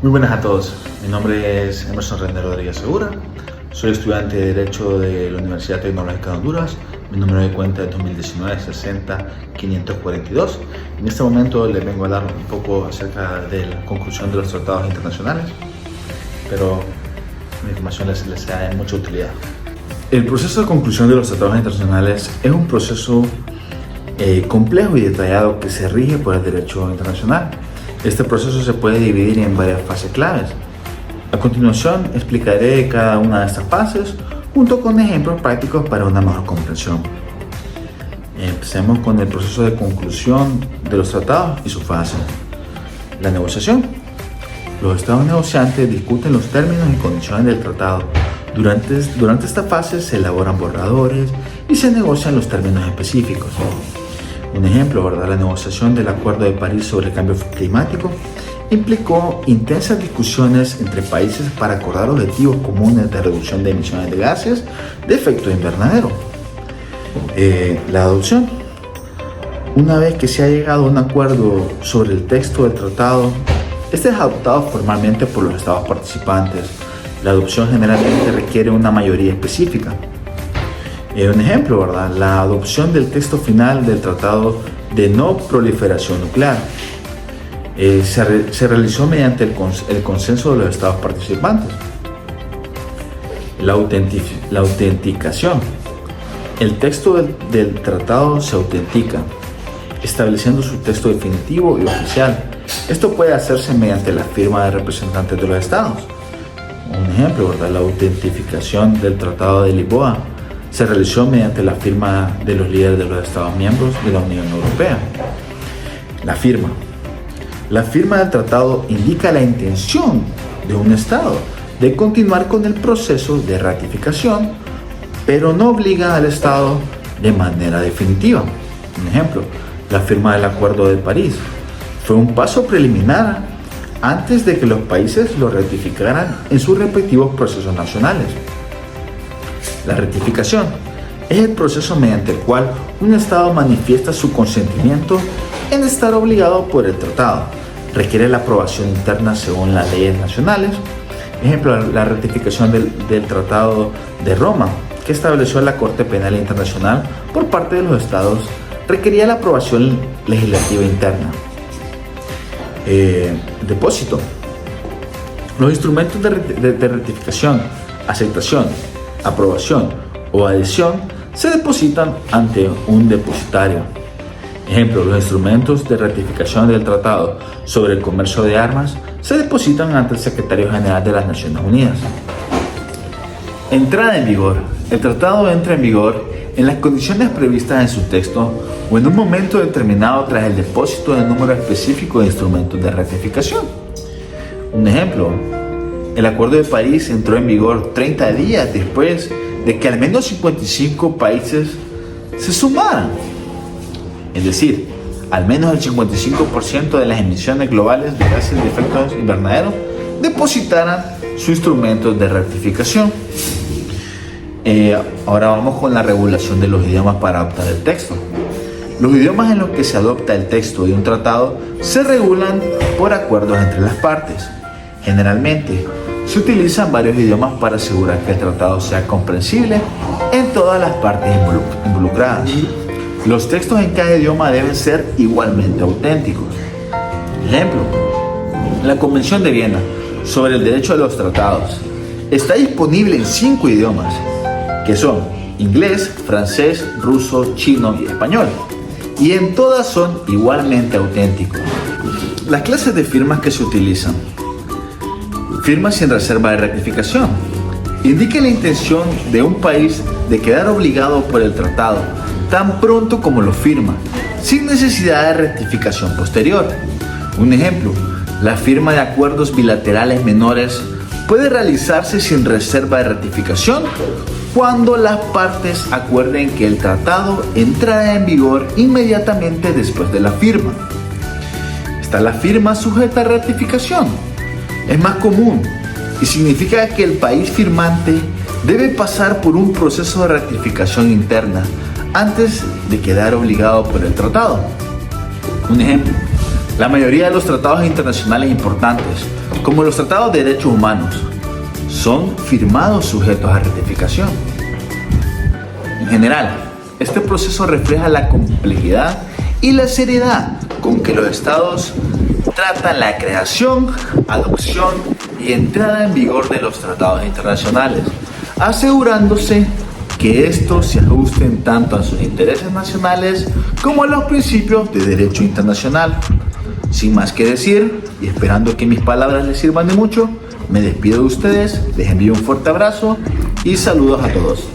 Muy buenas a todos, mi nombre es Emerson René Rodríguez Segura, soy estudiante de Derecho de la Universidad Tecnológica de Honduras, mi número de cuenta es 2019-60-542. En este momento les vengo a hablar un poco acerca de la conclusión de los tratados internacionales, pero mi información les sea de mucha utilidad. El proceso de conclusión de los tratados internacionales es un proceso complejo y detallado que se rige por el derecho internacional. Este proceso se puede dividir en varias fases claves. A continuación explicaré cada una de estas fases junto con ejemplos prácticos para una mejor comprensión. Empecemos con el proceso de conclusión de los tratados y su fase. La negociación. Los estados negociantes discuten los términos y condiciones del tratado. Durante esta fase se elaboran borradores y se negocian los términos específicos. Un ejemplo, ¿verdad? La negociación del Acuerdo de París sobre el cambio climático implicó intensas discusiones entre países para acordar objetivos comunes de reducción de emisiones de gases de efecto invernadero. La adopción. Una vez que se ha llegado a un acuerdo sobre el texto del tratado, este es adoptado formalmente por los estados participantes. La adopción generalmente requiere una mayoría específica. Un ejemplo, ¿verdad? La adopción del texto final del Tratado de No Proliferación Nuclear se realizó mediante el consenso de los estados participantes. La autenticación. El texto del tratado se autentica, estableciendo su texto definitivo y oficial. Esto puede hacerse mediante la firma de representantes de los estados. Un ejemplo, ¿verdad? La autentificación del Tratado de Lisboa se realizó mediante la firma de los líderes de los Estados miembros de la Unión Europea. La firma. La firma del tratado indica la intención de un Estado de continuar con el proceso de ratificación, pero no obliga al Estado de manera definitiva. Un ejemplo, la firma del Acuerdo de París fue un paso preliminar antes de que los países lo ratificaran en sus respectivos procesos nacionales. La ratificación es el proceso mediante el cual un Estado manifiesta su consentimiento en estar obligado por el tratado. Requiere la aprobación interna según las leyes nacionales. Ejemplo, la ratificación del Tratado de Roma, que estableció la Corte Penal Internacional por parte de los Estados, requería la aprobación legislativa interna. Depósito. Los instrumentos de ratificación, aceptación, aprobación o adhesión se depositan ante un depositario. Ejemplo, los instrumentos de ratificación del Tratado sobre el Comercio de Armas se depositan ante el Secretario General de las Naciones Unidas. Entrada en vigor. El tratado entra en vigor en las condiciones previstas en su texto o en un momento determinado tras el depósito del número específico de instrumentos de ratificación. Un ejemplo, el Acuerdo de París entró en vigor 30 días después de que al menos 55 países se sumaran. Es decir, al menos el 55% de las emisiones globales de gases de efecto invernadero depositaran sus instrumentos de ratificación. Ahora vamos con la regulación de los idiomas para adoptar el texto. Los idiomas en los que se adopta el texto de un tratado se regulan por acuerdos entre las partes. Generalmente, se utilizan varios idiomas para asegurar que el tratado sea comprensible en todas las partes involucradas. Los textos en cada idioma deben ser igualmente auténticos. Ejemplo, la Convención de Viena sobre el Derecho de los Tratados está disponible en 5 idiomas, que son inglés, francés, ruso, chino y español, y en todas son igualmente auténticos. Las clases de firmas que se utilizan. Firma sin reserva de ratificación. Indica la intención de un país de quedar obligado por el tratado tan pronto como lo firma, sin necesidad de ratificación posterior. Un ejemplo, la firma de acuerdos bilaterales menores puede realizarse sin reserva de ratificación cuando las partes acuerden que el tratado entrará en vigor inmediatamente después de la firma. Está la firma sujeta a ratificación. Es más común y significa que el país firmante debe pasar por un proceso de ratificación interna antes de quedar obligado por el tratado. Un ejemplo, La mayoría de los tratados internacionales importantes, como los tratados de derechos humanos, son firmados sujetos a ratificación. En general, este proceso refleja la complejidad y la seriedad con que los estados tratan la creación, adopción y entrada en vigor de los tratados internacionales, asegurándose que estos se ajusten tanto a sus intereses nacionales como a los principios de derecho internacional. Sin más que decir, y esperando que mis palabras les sirvan de mucho, me despido de ustedes, les envío un fuerte abrazo y saludos a todos.